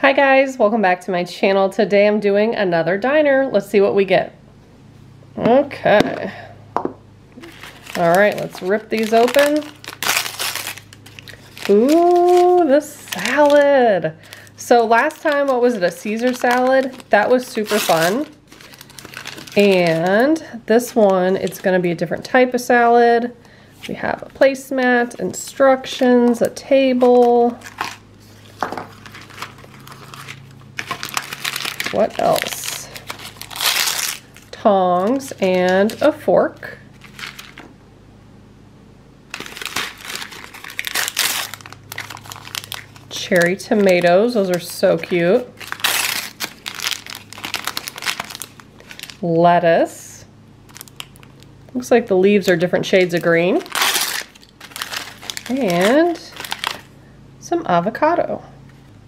Hi guys, welcome back to my channel. Today I'm doing another diner. Let's see what we get. Okay. All right, let's rip these open. Ooh, the salad. So last time, what was it, a Caesar salad? That was super fun. And this one, it's gonna be a different type of salad. We have a placemat, instructions, a table. What else? Tongs and a fork. Cherry tomatoes, those are so cute. Lettuce. Looks like the leaves are different shades of green. And some avocado.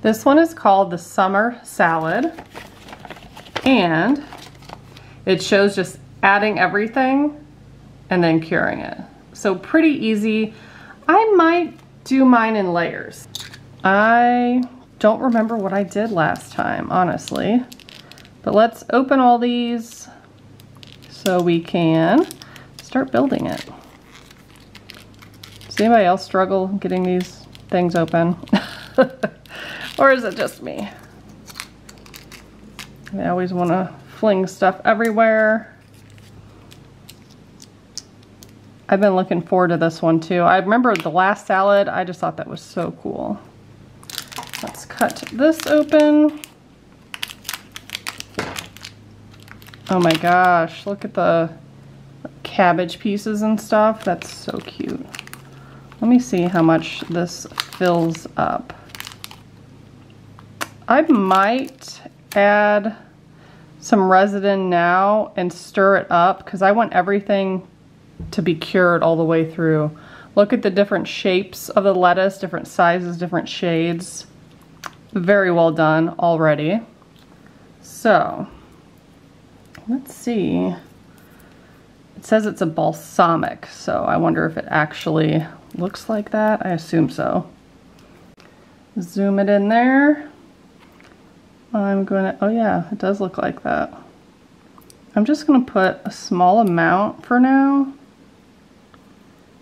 This one is called the summer salad. And it shows just adding everything and then curing it. So pretty easy. I might do mine in layers. I don't remember what I did last time, honestly. But let's open all these so we can start building it. Does anybody else struggle getting these things open? Or is it just me? I always want to fling stuff everywhere. I've been looking forward to this one too. I remember the last salad, I just thought that was so cool. Let's cut this open. Oh my gosh, look at the cabbage pieces and stuff. That's so cute. Let me see how much this fills up. I might add some residue now and stir it up because I want everything to be cured all the way through. Look at the different shapes of the lettuce, different sizes, different shades. Very well done already. So, let's see. It says it's a balsamic, so I wonder if it actually looks like that. I assume so. Zoom it in there. I'm gonna, oh yeah, it does look like that. I'm just gonna put a small amount for now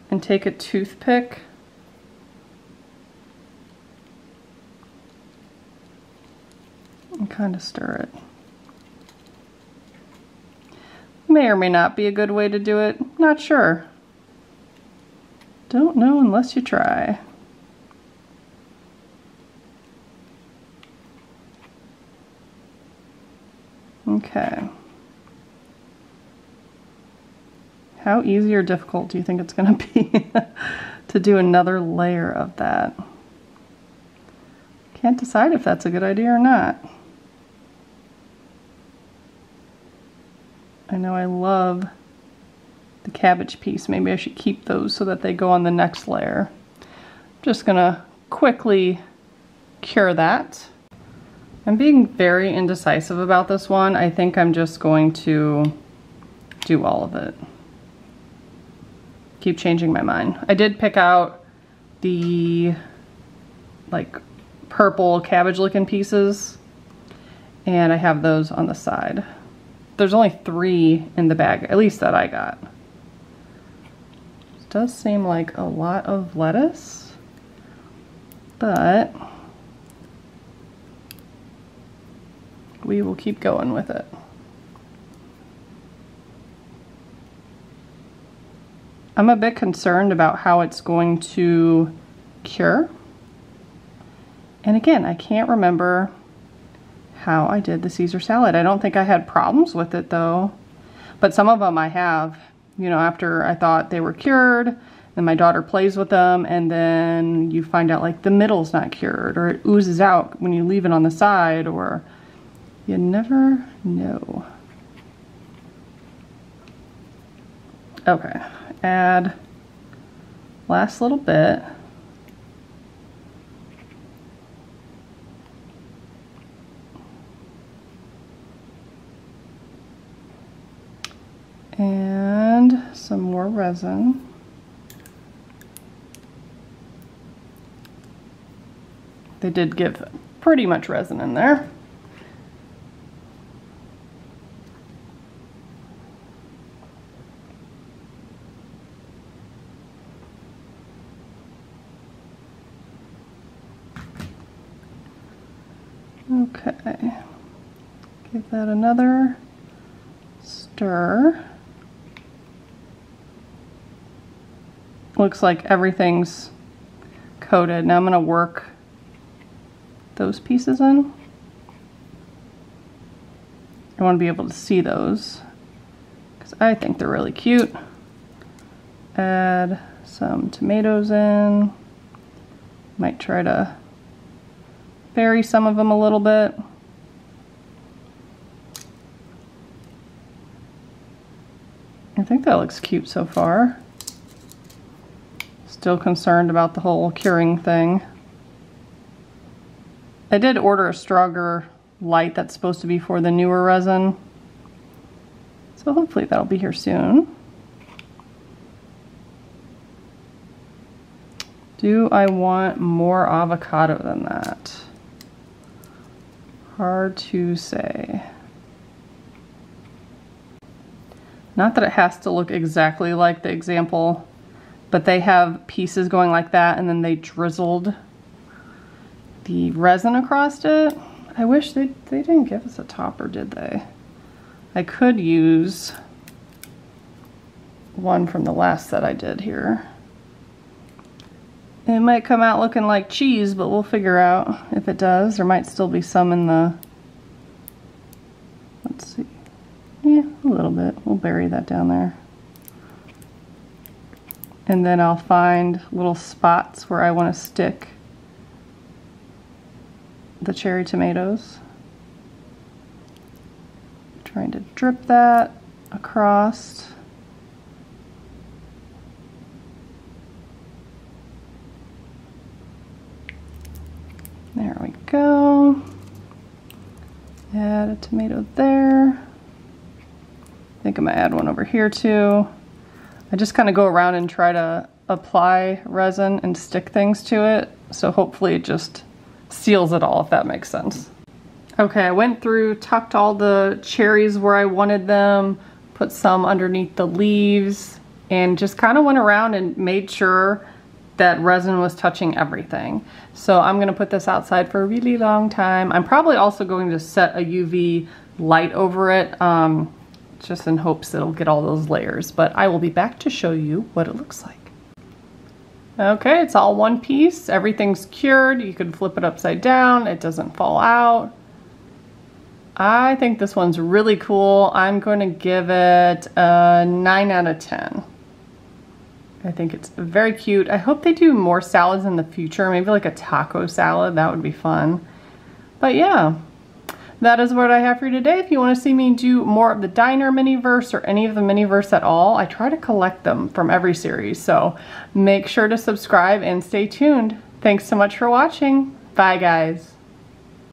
and take a toothpick and kind of stir it. May or may not be a good way to do it, not sure. Don't know unless you try. Okay. How easy or difficult do you think it's going to be to do another layer of that? Can't decide if that's a good idea or not. I know I love the cabbage piece. Maybe I should keep those so that they go on the next layer. I'm just going to quickly cure that. I'm being very indecisive about this one. I think I'm just going to do all of it. Keep changing my mind. I did pick out the like purple cabbage looking pieces and I have those on the side. There's only 3 in the bag, at least that I got. It does seem like a lot of lettuce, but we will keep going with it. I'm a bit concerned about how it's going to cure. And again, I can't remember how I did the Caesar salad. I don't think I had problems with it though, but some of them I have, you know, after I thought they were cured, then my daughter plays with them and then you find out like the middle's not cured or it oozes out when you leave it on the side, or you never know. Okay, add last little bit. And some more resin. They did give pretty much resin in there. Okay, give that another stir. Looks like everything's coated. Now I'm going to work those pieces in. I want to be able to see those because I think they're really cute. Add some tomatoes in. Might try to bury some of them a little bit. I think that looks cute so far. Still concerned about the whole curing thing. I did order a stronger light that's supposed to be for the newer resin. So hopefully that'll be here soon. Do I want more avocado than that? Hard to say. Not that it has to look exactly like the example, but they have pieces going like that and then they drizzled the resin across it. I wish they didn't give us a topper, did they? I could use one from the last set I did here. It might come out looking like cheese, but we'll figure out if it does. There might still be some in the, let's see. Yeah, a little bit. We'll bury that down there. And then I'll find little spots where I want to stick the cherry tomatoes. Trying to drip that across. There we go. Add a tomato there. I think I'm gonna add one over here too. I just kind of go around and try to apply resin and stick things to it. So hopefully it just seals it all, if that makes sense. Okay, I went through, tucked all the cherries where I wanted them, put some underneath the leaves, and just kind of went around and made sure that resin was touching everything. So I'm gonna put this outside for a really long time. I'm probably also going to set a UV light over it, just in hopes it'll get all those layers, but I will be back to show you what it looks like. Okay, it's all one piece. Everything's cured. You can flip it upside down. It doesn't fall out. I think this one's really cool. I'm going to give it a 9 out of 10. I think it's very cute. I hope they do more salads in the future, maybe like a taco salad. That would be fun. But yeah, that is what I have for you today. If you want to see me do more of the diner Miniverse or any of the Miniverse at all, I try to collect them from every series. So make sure to subscribe and stay tuned. Thanks so much for watching. Bye guys.